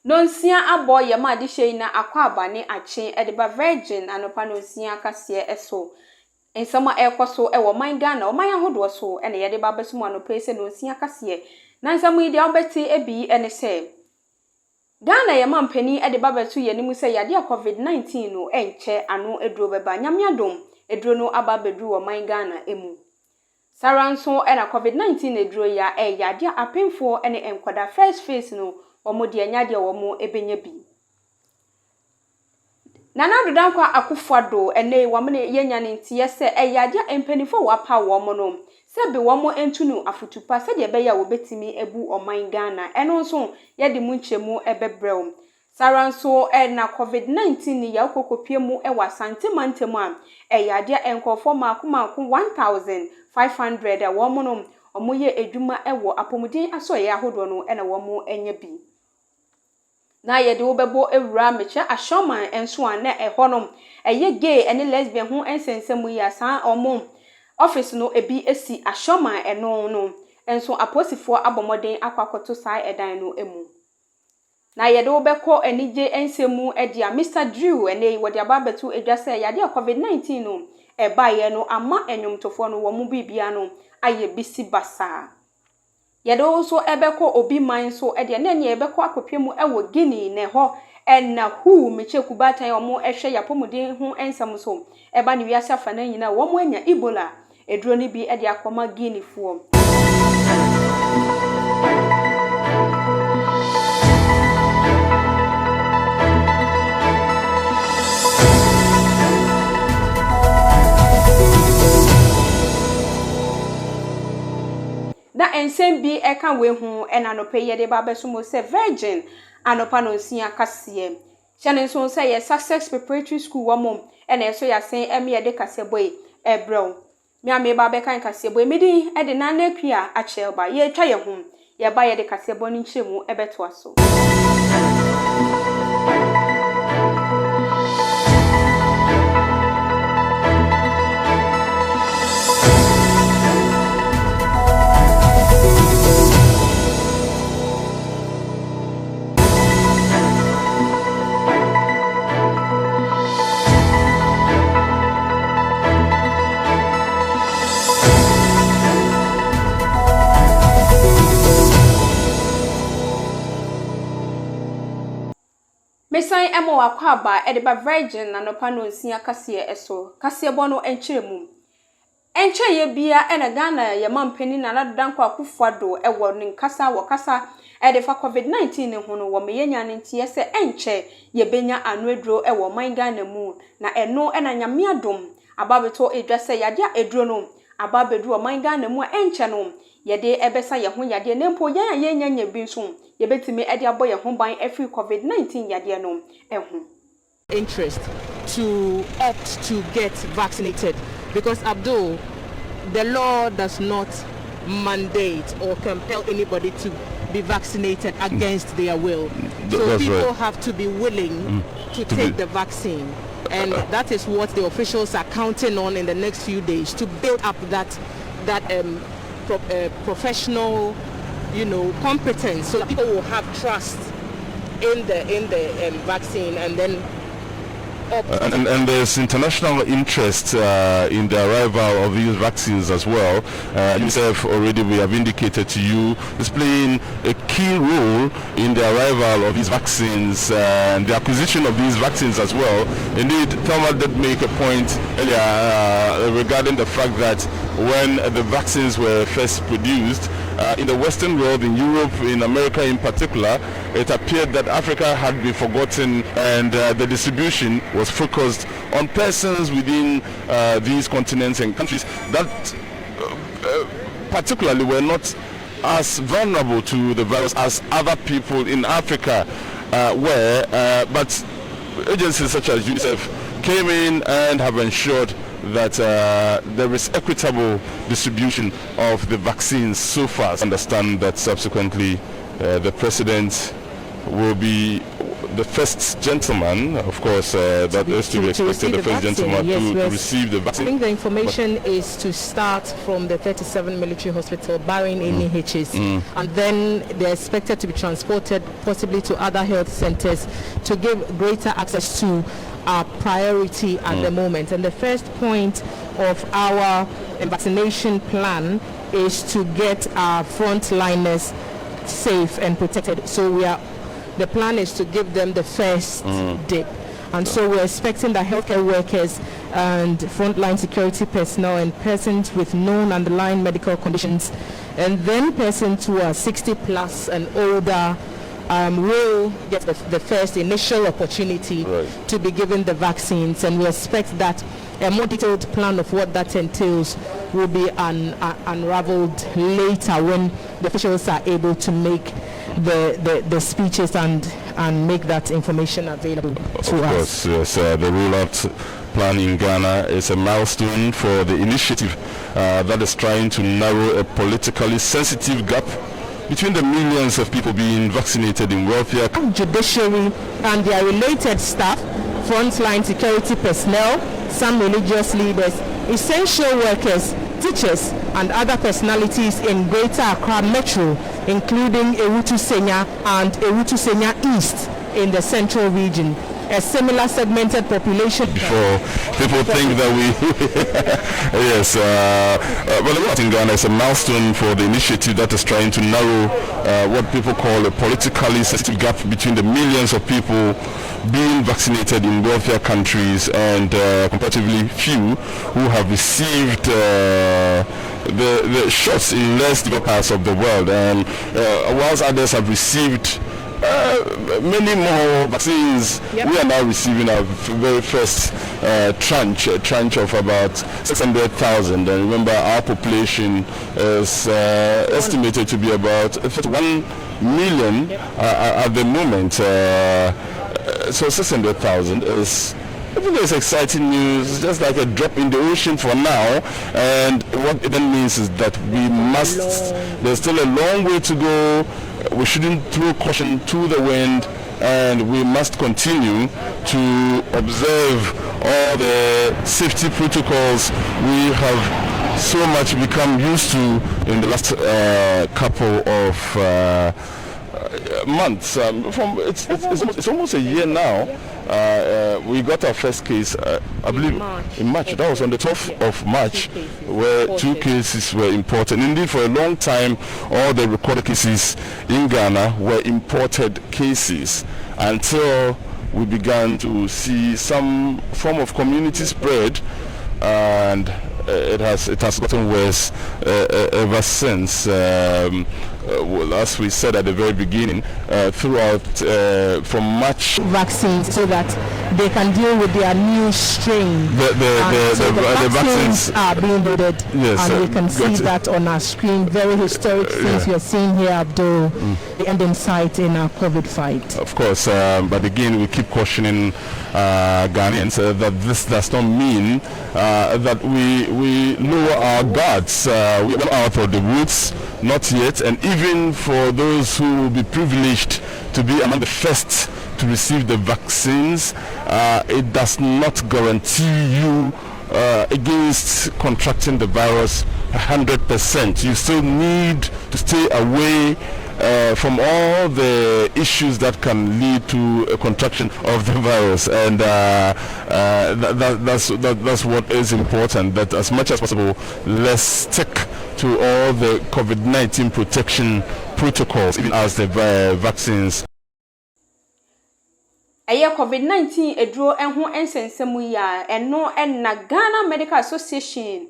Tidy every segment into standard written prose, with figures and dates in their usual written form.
Nonsia abo ye ma de hye na akwa abane ache edeba virgin anopa nonsia kase eso ensama ekoso ewo man Ghana o man ahodo so ene ye de ba besumu anopa ese nonsia kase na nsamu ide obeti ebi ene se Ghana ye ma mpani edeba betu ye nimu se yade COVID-19 no enche ano eduro beba nyamiadom eduro no aba bedru o man Ghana emu saranso ena COVID-19 eduro ya yade apemfo ene enkwada first phase no omodi anyade omo ebenya bi nana dodankwa akufado ene wamne yenya ne ntie se eyade empanifo wapa womo no se be womo entunu afutupa se de beya wobetimi ebu oman Ghana eno nso yede mu nchemu ebebrew saranso na COVID-19 ni ya kokopie mu ewa santimantemu a eyade enkofo makomako 1500 womo no omoye edwuma ewo apomudin asoye ahodo no ena womo enya bi na yede wobebo ewura meche ashoman enso an na ehonom eye gay ene lesbian ho ensensemu ya san omo office no ebi esi ashoman eno no enso aposifo abomoden akwakoto sai edan no emu na yede wobekọ enije ensemu edia Mr Drew ene wode ababetu edwase yade COVID-19 no ebaye no ama enyomtofo no wo mu bibia no aye bisi basa yede also ebekọ obi man so ede na nya ebekọ akopemu ewo Guinea ne ho enna hu meche kubatan omo ehwe yapomuden ho ensam so eba ne wiase afa na nyina wo mo anya Ebola eduro ni bi ede akoma Guinea fuo da ensem bi eka we hu enanope yede ba besumo se virgin anopa no nsia kase chane nso se ye success preparatory school wo mom ena eso ya sen eme yede kase boy ebrew mi ame ba be kan kase boy medi ede na na kua a chelba ye twa ye hu ye ba yede kase boy ni nchemu ebeto aso Mesan emo wakwaba edeba virgin na nopa no nsia kase eso kase bono enchiremu enche ye bia ena Ghana ye mampeni na ladodankwa akufado ewo nkasa wakasa edefa COVID-19 ho no wo meyenya ne ntie se enche ye benya anwedro ewo man Ghana mu na eno ena nyamiadom ababeto edwase yade edro no ababedu o man Ghana mu enche no yede ebesa ye ho yade nempo ye nyanya bi nso yebetimi ede aboye ho ban every COVID-19 yade no eho interest to opt to get vaccinated because Abdul, the law does not mandate or compel anybody to be vaccinated against their will. So people have to be willing to take the vaccine. And that is what the officials are counting on in the next few days to build up that professional, competence, so that people will have trust in the vaccine, and then. And there's international interest in the arrival of these vaccines as well. Yourself already we have indicated to you is playing a key role in the arrival of these vaccines and the acquisition of these vaccines as well. Indeed, Thelma did make a point earlier regarding the fact that when the vaccines were first produced, in the Western world, in Europe, in America in particular, it appeared that Africa had been forgotten, and the distribution was focused on persons within these continents and countries that particularly were not as vulnerable to the virus as other people in Africa were, but agencies such as UNICEF came in and have ensured that there is equitable distribution of the vaccines so far. I understand that subsequently the president will be the first gentleman, of course, that is to be expected, the first gentleman to receive the vaccine. I think the information is to start from the 37 military hospital, barring any hitches, and then they're expected to be transported possibly to other health centers to give greater access to our priority at the moment. And the first point of our vaccination plan is to get our frontliners safe and protected. So the plan is to give them the first dip. And so we're expecting that healthcare workers and frontline security personnel and persons with known underlying medical conditions, and then persons who are 60 plus and older, will get the first initial opportunity to be given the vaccines. And we expect that a more detailed plan of what that entails will be unraveled later when the officials are able to make the speeches and make that information available to us. Of course, yes. The rollout plan in Ghana is a milestone for the initiative that is trying to narrow a politically sensitive gap between the millions of people being vaccinated in welfare, judiciary and their related staff, frontline security personnel, some religious leaders, essential workers, teachers and other personalities in Greater Accra Metro, including Ewutu Senya and Ewutu Senya East in the central region. A similar segmented population. Before people think that we yes, but the lot in Ghana is a milestone for the initiative that is trying to narrow what people call a politically sensitive gap between the millions of people being vaccinated in wealthier countries and comparatively few who have received the shots in less developed parts of the world, and whilst others have received many more vaccines, we are now receiving our very first tranche of about 600,000. And remember, our population is estimated to be about 31 million at the moment. So 600,000 is, even though it's exciting news, it's just like a drop in the ocean for now. And what it then means is that we must, there's still a long way to go. We shouldn't throw caution to the wind, and we must continue to observe all the safety protocols we have so much become used to in the last couple of months. It's almost a year now. We got our first case, I believe, in March. That was on the 12th of March, where 2 cases were imported. Indeed, for a long time, all the recorded cases in Ghana were imported cases until we began to see some form of community spread, and it has gotten worse ever since. As we said at the very beginning, throughout from March, vaccines so that they can deal with their new strain. The vaccines are being loaded, yes, and we can see that on our screen. Very historic things we are seeing here, Abdul, the end in sight in our COVID fight. Of course, but again, we keep cautioning Ghanaians that this does not mean that we lower our guards. We are out of the woods, not yet, and even for those who will be privileged to be among the first to receive the vaccines, it does not guarantee you against contracting the virus 100%. You still need to stay away from all the issues that can lead to a contraction of the virus, and that's what is important. That as much as possible, let's stick to all the COVID-19 protection protocols, even as the vaccines. Aya COVID-19 edro enho ensensemu ya eno na Ghana Medical Association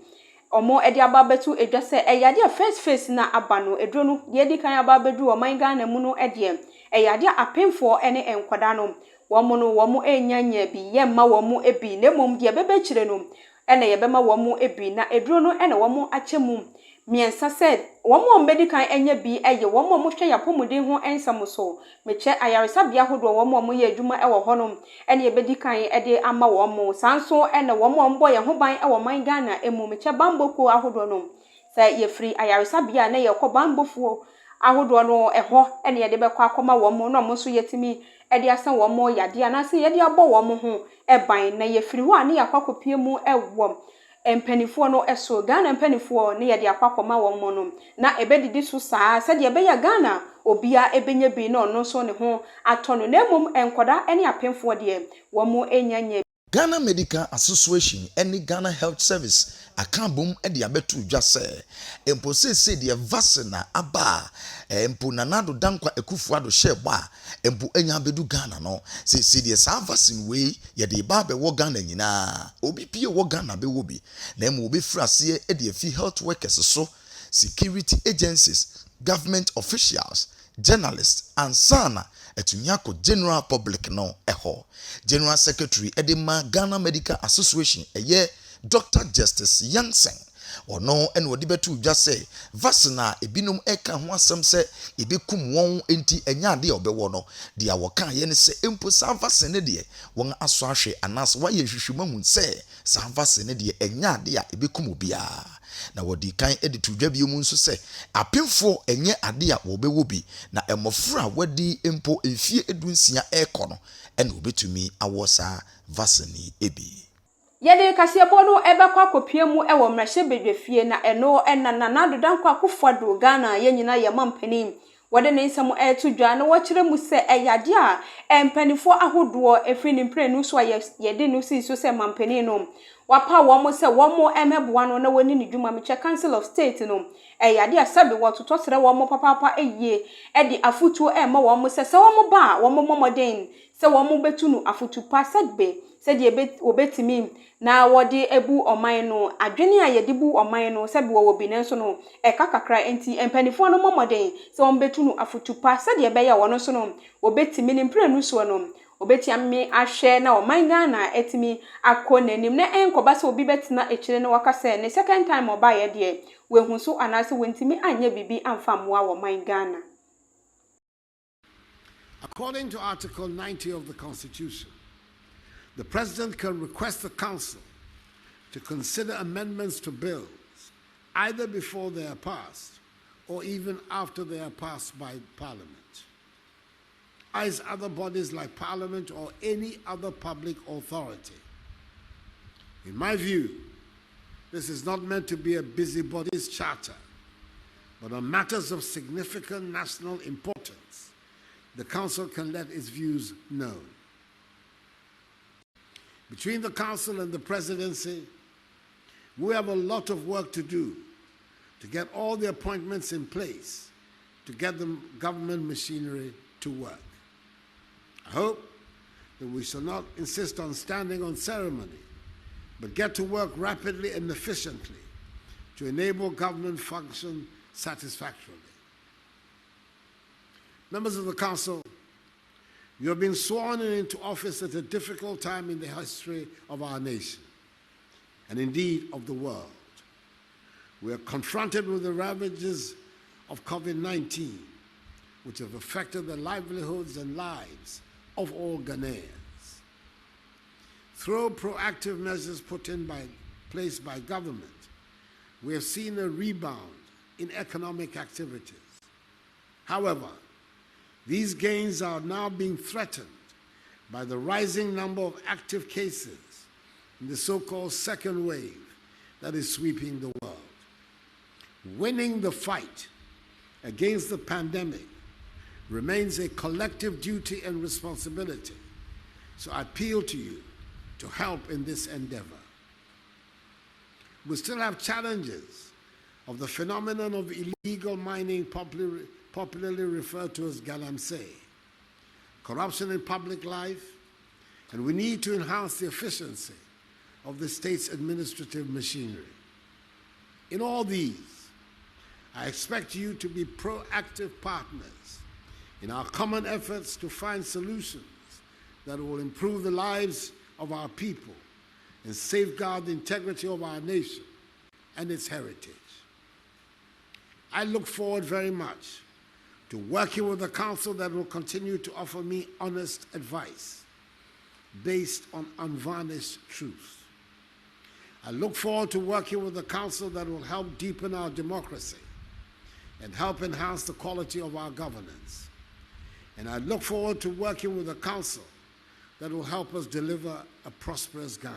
omo edi ababetu edwa se eyade first phase na abano edro no ye di kan ababedu oman Ghana mu no ede eyade apemfo ene enkwada no womo enyanya bi yemma womo ebi na mom de bebe kire no ene ye bema womo ebi na edro no ene womo achemu miensa said womo medical enya bi eye womo mo hwe yapomuden ho ensam so meche ayaresa bia hodo womo ye adwuma ewo honom ene ye bedikan ede ama womo sanso ene womo mbo ye ho ban ewo man Ghana emu meche bamboko ahodo no sa ye free ayaresa bia na ye ko bambofuo ahodo no eho ene ye de bekọ akoma wo mo no mo so yetimi e de asan wo mo yade anase ye de abo wo mo ho eban na ye firi ho ani yakokopie mu ewom empanifo no eso Ghana empanifo ne ye de akoma wo mo no na ebedidi so saa se de ebeya Ghana obia ebenya bi no no so ne ho atono na mum enkoda ene apemfo de wo mo enyanya Ghana Medical Association and Ghana Health Service akambum edi abetu dwa se empo se de vaccine aba empo nanado dankwa ekufuado sheba empo enya bedu Ghana no se de sa vaccine we ye de ba be wo Ghana nyina obi pie wo Ghana be wo bi na em obi frase edi afi health workers so security agencies government officials journalists and sana etunyako general public no eho general secretary edema Ghana Medical Association eye Dr. Justice Yansen ono ene odi betu dwa se vaccine ebinum eka ho asem se ebekum won enti enya ade obewo no dia woka ye ne se empo sa vaccine de won aso ahwe anas wa ye hwehwemahu se sa vaccine de enya ade a ebekum obia na wodi kan editu dwa bi mu nso se apemfo enye ade a wobewo bi na emofra wadi empo efie edunsia ekono ene obetumi awosa vaccine ebi yede kasiebo no ebekwa kopie mu ewo mrahye bedwefie na eno enana nadodankwa akufado Ghana ye nyina ye mampanim wode ne nsam etu dwa na wokire mu se eyade a empanifo ahodo efri ni mprenu so yede no si so se mampanin no wapa wo mo se wo mo emeboa no na woni ni dwuma meche Council of State no eyade a sabe wototo sere wo mo papa eyie edi afutuo ema wo mo se wo mo ba wo mo momoden se wo mo betu no afutu pa sedbe se de obetimi na wode ebu oman no adwene a yede bu oman no sebe wo bi nenso no kakakra enti empanifo no momoden se wo betu no afutupa se de beya wono so no obetimi ni mprenu so no obetiame ahwe na oman Ghana etimi akonanim na enkoba se obi betina ekire ne wakase ne second time oba ye de wehu so anase wentimi anya bibi amfamwa wo oman Ghana. According to Article 90 of the Constitution, the President can request the Council to consider amendments to bills either before they are passed or even after they are passed by Parliament, as other bodies like Parliament or any other public authority. In my view, this is not meant to be a busybody's charter, but on matters of significant national importance, the Council can let its views known. Between the Council and the Presidency, we have a lot of work to do to get all the appointments in place to get the government machinery to work. I hope that we shall not insist on standing on ceremony, but get to work rapidly and efficiently to enable government function satisfactorily. Members of the Council, you have been sworn into office at a difficult time in the history of our nation, and indeed of the world. We are confronted with the ravages of COVID-19, which have affected the livelihoods and lives of all Ghanaians. Through proactive measures put in place by government, we have seen a rebound in economic activities. However, these gains are now being threatened by the rising number of active cases in the so-called second wave that is sweeping the world. Winning the fight against the pandemic remains a collective duty and responsibility, so I appeal to you to help in this endeavor. We still have challenges of the phenomenon of illegal mining, popularly referred to as galamsey, corruption in public life, and we need to enhance the efficiency of the state's administrative machinery. In all these, I expect you to be proactive partners in our common efforts to find solutions that will improve the lives of our people and safeguard the integrity of our nation and its heritage. I look forward very much to working with a council that will continue to offer me honest advice based on unvarnished truth. I look forward to working with a council that will help deepen our democracy, and help enhance the quality of our governance. And I look forward to working with a council that will help us deliver a prosperous Ghana.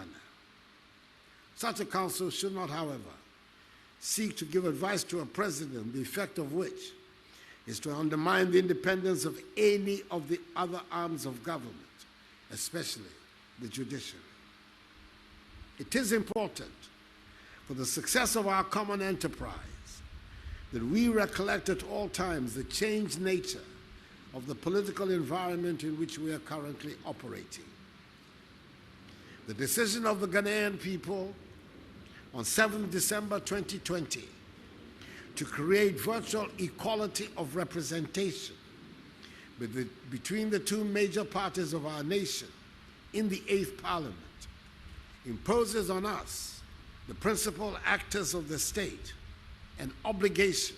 Such a council should not, however, seek to give advice to a president, the effect of which is to undermine the independence of any of the other arms of government, especially the judiciary. It is important for the success of our common enterprise that we recollect at all times the changed nature of the political environment in which we are currently operating. The decision of the Ghanaian people on 7th December 2020 to create virtual equality of representation between the two major parties of our nation in the 8th Parliament imposes on us, the principal actors of the state, an obligation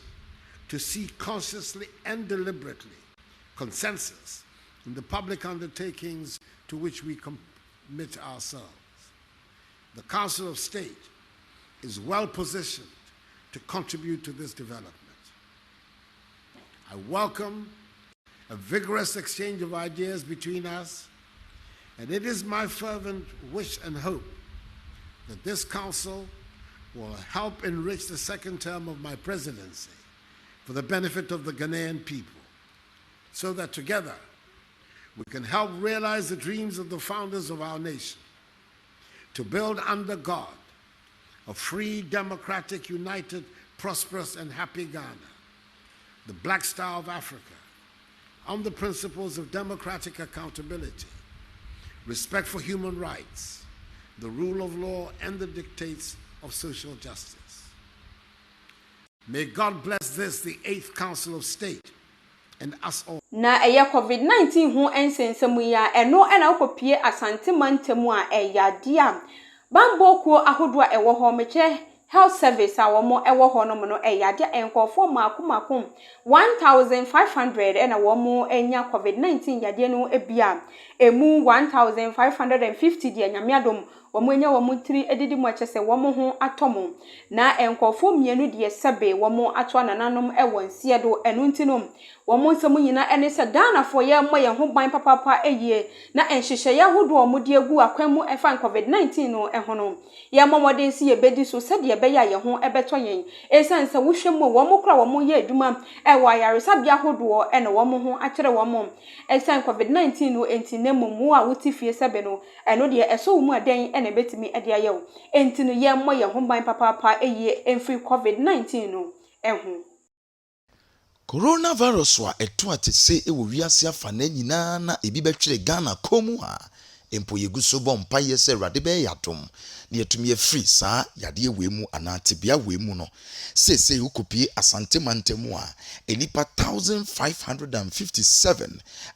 to seek consciously and deliberately consensus in the public undertakings to which we commit ourselves. The Council of State is well positioned to contribute to this development. I welcome a vigorous exchange of ideas between us, and it is my fervent wish and hope that this council will help enrich the second term of my presidency for the benefit of the Ghanaian people, so that together we can help realize the dreams of the founders of our nation to build under God a free, democratic, united, prosperous, and happy Ghana, the Black Star of Africa, on the principles of democratic accountability, respect for human rights, the rule of law, and the dictates of social justice. May God bless this, the 8th Council of State, and us all. Na COVID-19 ho ensensemu ya eno na okopie asante mantemu a eyadia bambokuo ahodo a ewo ho meche health service a womo ewo ho no no eyadia enkofo makum 1500 na womo enya COVID-19 yade no ebia emu 1550 dia nyamiadom womo enya womo 3 edidi mo chese womo ho atomo na enkofo mienu de sebe womo ato anananom ewo nsie do enu ntinom womo nsemu nyina ene se Ghana fo ye mo ye ho ban papapa eyie na enhyehyeye ahodo omo de agu akwamu efa COVID-19 no ehono ye momodin si ye bedi so se de be ya ye ho ebeto yen esanse wohwemu womo kra womo ye adwuma ewo ayaresa bia ahodo ene womo ho akere womo esan COVID-19 no entinemu mu a wotifie sebe no eno de eso mu aden ene betimi ede ayew entinu ye mo ye ho ban papapa eyie enfi COVID-19 no eho coronavirus wa eto atese ewo wiase afa na nyina na ebi betwere Ghana komu ha empo yeguso bom paye se rade be yatom na yetumi afri saa yade ewemu anatibia wemu no sese ukopie asante mantemu a enipa 1557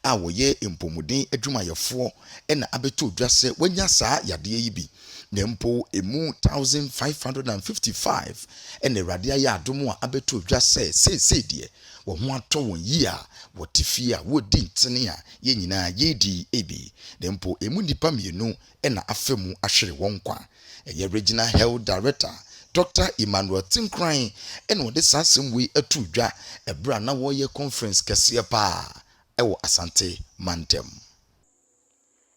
a woye empomuden adwumayefo ena abeto dwase wanya saa yade yi bi nempo emu 1555 ene rade ya adomu a abeto dwase sese die wo ho ato won yi a wotifi a wodi ntene a ye nyina yedi ebi nempo emu nipa mienu ena afemu ahwere won kwa eye regional health director Dr. Emmanuel Tinkran ena wode sasem wi atu dwa ebra na wo ye conference kese pa ewo asante mantem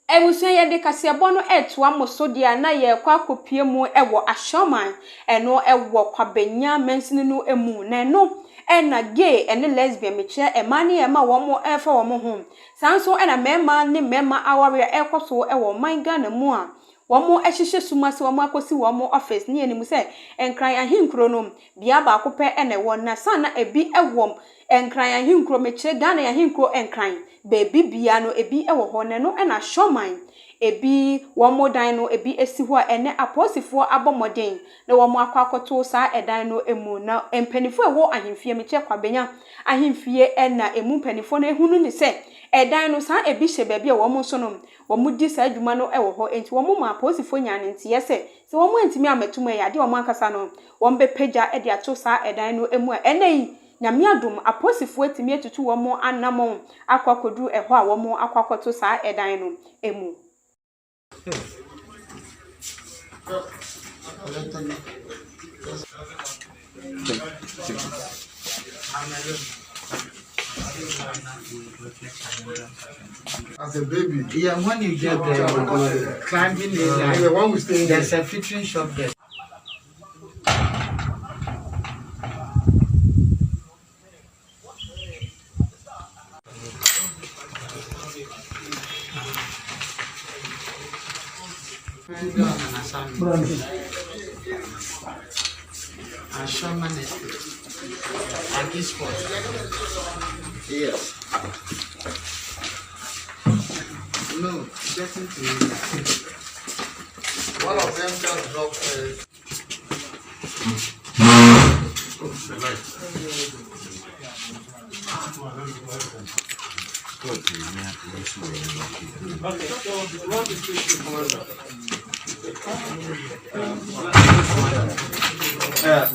Ebusun ye de kasebo no etua mosodia na ye kwa kopie mu ewo ahyoman eno ewo kwabenya mensini no emu na no ena gay ene lesbian meche emani ema womo efa womo ho sanso ena mema ne mema aware ekoso ewo manga na mu a womo ehihye sumase womo akosi womo office ne enimu se enkran ahinkro no bia ba ko pe ene wona sana ebi ewom enkran ahinkro meche Ghana ahinkro enkran baby bia no ebi ewo ho ne no ena shoman ebi womo dan no ebi esi ho ene aposifo abomoden na womo akwakoto saa edan no emu na empanifo ewo ahemfie meche kwabenya ahemfie ena emu mpanifo na ehunu ni se edan no saa ebi hye baby womo so no womo di saa adwuma no ewo ho enti womo ma aposifo nyane ntie se womo entimi ametuma ya de womo akasa no wombe pagya ede ato saa edan no emu enei nyamiadum aposifo etimi etutu womo anamon akwakodu eho a womo akwakoto saa edan no emu As a baby. Yeah, when you get there, you go climbing the one we stay there's a featuring shop there. Yes. No, getting to One of them just dropped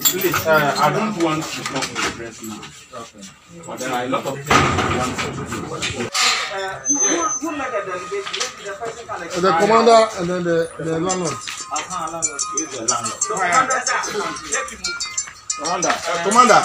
Please, I don't want to talk to the press now. But there are a lot of things I want to do. the commander and then the landlord. Commander.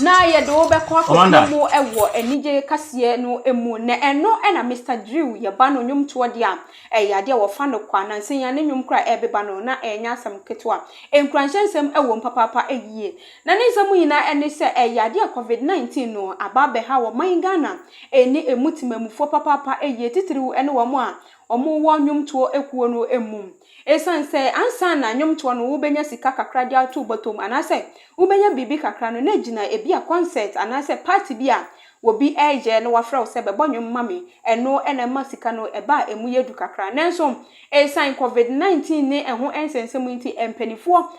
na ye do be ko akoko ewo enije kase no emu na eno na Mr. Drew ye ba no nwum to de a yade wo fa no kwa na nsenya ne nwum kra ebeba no na enya asam ketwa enkranhyensem ewo mpapapa eyie na ne nsem nyina ene se yade COVID-19 no aba be ha wo man Ghana eni emutimamufo papapa eyie titiriw ene wo mo a omo wo nwum to ekuo no emu esan se ansa na nwum to no wo benya sika kakra dia to botom anase wo benya bibi kakra no na gina ebi a concert anase party bi a wo bi eje no wafra wo se bebo nwum mame eno ena masika no eba emu yedu kakra nenso esan COVID-19 ne eho ensensem nti empanifo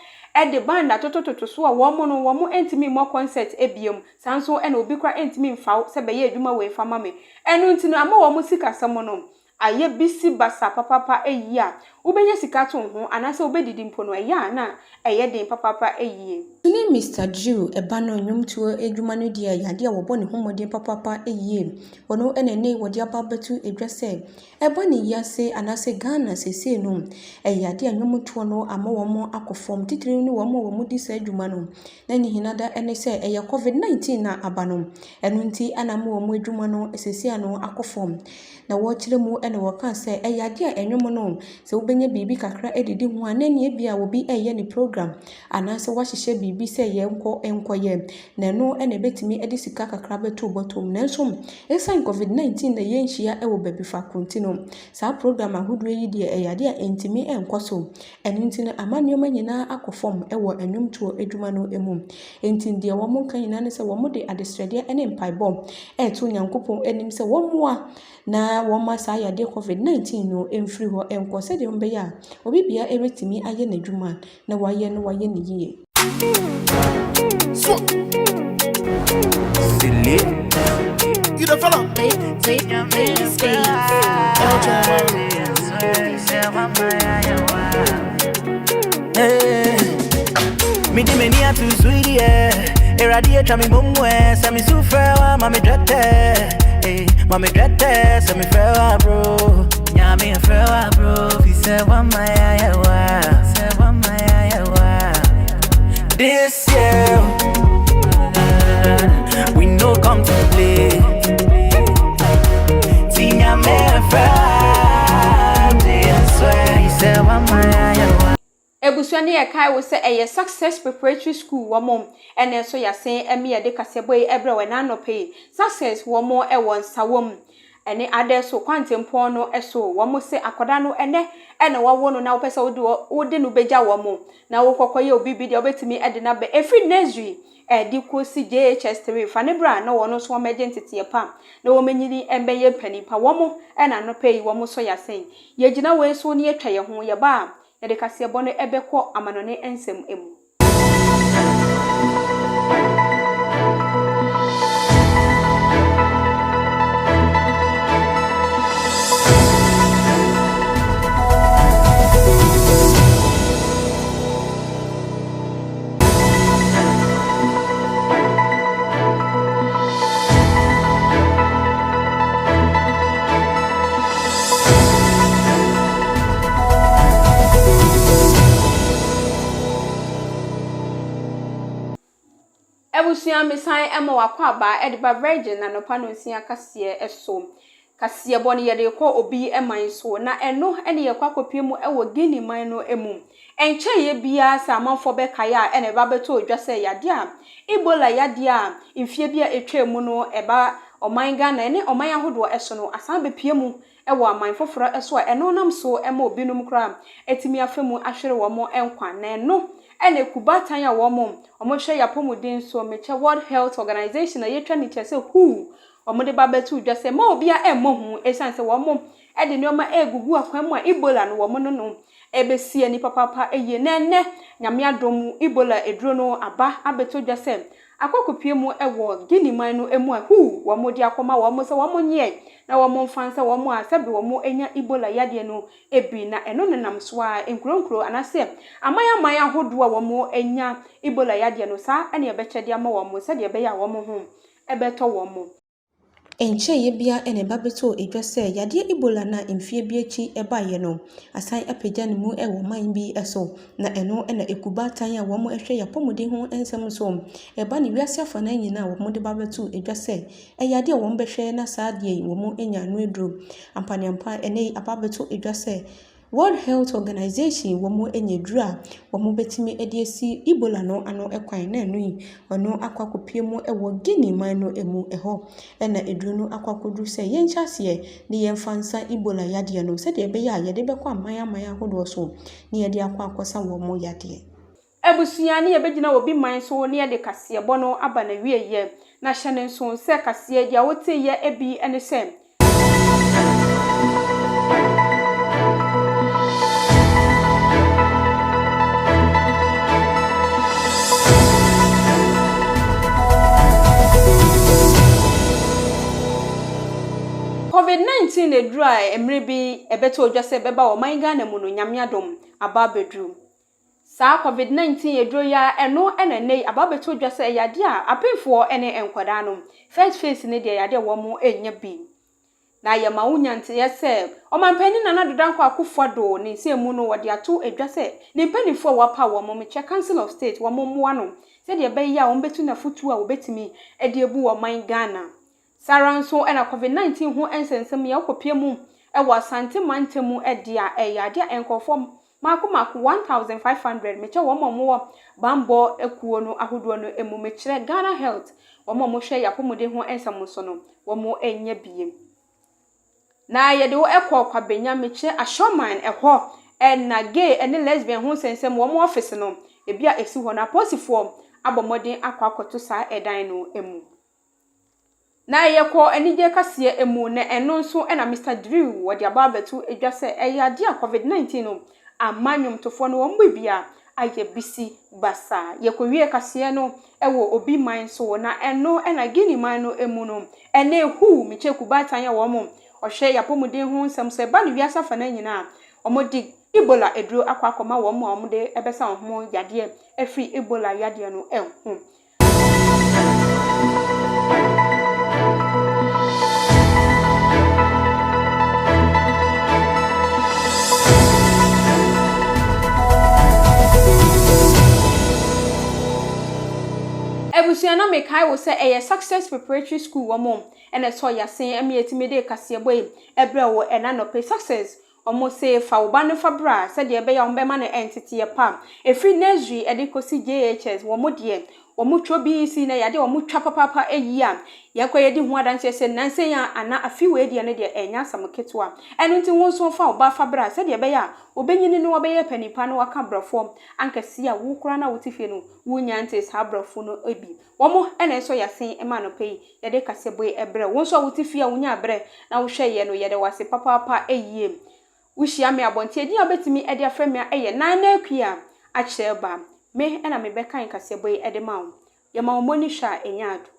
de band atotototo so a wo mo entimi mo concert ebiem sanso ena obi kwa entimi mfa se be ye adwuma we fa mame eno nti no ama wo mo sika samo no aye bisi basa papapa eyi a ubenya sika to ho anase obedidi mpo no eya na eye den papapa eyi ni Mr. Drew eba no nwumtuo edwuma no dia yade a wo bone homodin papapa eyi wono enene wodi ababetu edwase eba ni yase anase Ghana sese no yade a nwumtuo no ama wo mo akofom titiri ni wo mo di sa edwuma no na ni hinada ene se eye COVID-19 na abano eno nti ana mo wo edwuma no sese ano akofom na wo kire mu ene wo kan se yade a enwum no se ubenya bibi kakra edidi ho anani ebia wo bi eye ni program anase wahihye bibi se ye enkoye na no ene betimi edi sika kakra beto botom nanso esan COVID-19 na ye nhia ewo baby fakunti no sa program ahodo yi de yade a entimi enkoso eno nti na amanioma nyina akofom ewo enwumtuo edwuma no emu enti de wo mo kan nyina ne se wo mo de adestrede ene mpaibom eto nyankopon enim se wo moa na wo ma sa yade COVID-19 no emfiri ho enkose de mbe ya obi bia ebetimi aye n'adwuma na waye no waye ne yie You the fella. Me di meni a tu sweetie, eradia chami mumwe, sami sufrewa, mami drete, mami drete, sami frewa bro, nyami frewa bro, fi se wa mayawa, this year, we no come to play, tinya me frewa, I swear, fi se wa mayawa. Ebusuani ye kai wo se eye Success Preparatory School wo mom ene so yasen eme ye de kasebo e ebre we na anope Success wo mo e won sawom ene ade so kwantempo no eso wo mo se akoda no ene wo no na wo pese wo de no beja wo mo na wo kokoye obibi de obetimi ede na be every nursery di kosi JHS3 fa ne bra na wo no so emergency pa na wo menyini embeye panipa wo mo ena anope wo mo so yasen ye gina we so ne atwa ye ho ye ba yade kase bono ebekọ amanone ensem emu Ebusia mesan ema wakwa ba ediba virgin na nopa no nsia kase eso kase bɔ ne yede kɔ obi eman so na eno ene ye kwa kopie mu ewo gini man no emu enche ye bia sa amanfo be kaya ene ba beto odwase yade a Ebola yade a mfie bia etwa mu no eba oman Ghana ene oman ahodo eso no asan be pie mu ewo aman foforo eso eno nam so ema obinum kra etimi afemu ahwere wo mo enkwa na eno ene kubatan ya wo mo hwe yapomudin so meche World Health Organization na yetwa ni chese WHO omode ba betu dwase ma obi a emmo hu esanse wo mo ede neoma egugu akwan mu a Ebola no wo mo no ebesie ni papa eye nenne nyame adom Ebola eduro no aba abetu dwase akokopie mu ewo gini man no emu a WHO wo mo di akoma wo mo se wo mo nye na wo mo mfanse wo mo asabi wo mo enya Ebola yade no ebi na eno nenam so a enkronkro anase amaya hodo a wo mo enya Ebola yade no sa ene ebechede ama wo mo se de ebe ya wo mo ho ebeto wo mo enche ye bia ene babeto edwase yade Ebola na mfie bia chi eba ye no asan apagya ne mu ewo man bi eso na eno ena ekubatan a wo mo ehwe yapomuden ho ensem so eba ne wiase afa na nyina wo mo de babeto edwase eyade wo mo behwe na saade wo mo enya no edro ampaniampa ene ababeto edwase World Health Organization wo mo enyedura wo mo betimi ediesi Ebola no ano ekwan na enu yi ono akwakopie mu ewo gini man no emu eho ena eduru no akwakodu se yenchase ne yemfansa Ebola yade no se de ebe ya yede bekwa amaya hodo so ne yede akwakosa wo mo yade Ebusua ne yebegina obi man so ne yede kase bo no aba na wieye na hyene nso se kase dia wote ye ebi ene se COVID-19 edura emre bi ebeto odwase beba o man Ghana mu no nyame adom aba bedru sa COVID-19 edro ya eno enenei aba beto odwase yade a apefo ene enkwada no first phase ne de yade wo mo enya bi na ye ma wunyante yese o man pani na dodankwa akufado ne se mu no wode ato edwase ne panifo wapa wo mo meche Council of State wo mo moa no se de be ya wo betu na futu a wo betimi ede ebu wo man Ghana Saranso ena COVID-19 ho ensensem ya kopie mu ewo asante mantemu edia eyade enkofo mako 1500 meche wo mo bambo ekuo no ahodo no emu mechire Ghana Health wo mo hwe yapomode ho ensem so no wo mo enya biem na yede wo ekọ kwabenya mechire ashoman eho na gay ene lesbian ho sensem wo mo office no ebia esi ho na posifo abomodin akwakoto sa edan no emu na yeko enije kase emu na eno nso ena Mr Drew wodi ababetu edwase eyade a COVID-19 no amanyum tofo no wombu bia aye bisi basa yeko wie kase no ewo obi man so na eno ena gini man no emu no ene hu meche kubatan ya wo mo ohwe yapomuden hu nsem se ba ne wiasa fa na nyina omodi Ebola edro akwakoma wo mo omode ebesa ho yade afri Ebola yade no enhu Ebusiana mekai wo se eye Success Preparatory School wo mom ene so yasen emiyetimede kase boy ebre wo enanope Success omo se fa wo ba ne fa bra se de ebe ya ombe ma ne entity pam efri nursery edikosi JHS wo mo de wo mo twobi si na yade wo mo twa papa eyi a yakwa yedi hu adanse se nanse ya ana afiwe de ne de enya samketo eno nti won so fa wo ba fa bra se de ebe ya obenyini no obeye panipa no waka brafo ankasi a wo kura na wotifie no wonya nte sa brafo no ebi wo mo ene so yasen ema no pei yade kase boy ebre won so wotifie a wonya bre na wo hwe ye no yede wase papa eyie Ushia me abonti edi abetimi edi afreme eye nan na akua a kyereba me ena me beka nkase boy edi ma wo ye ma wo moni hwa enyado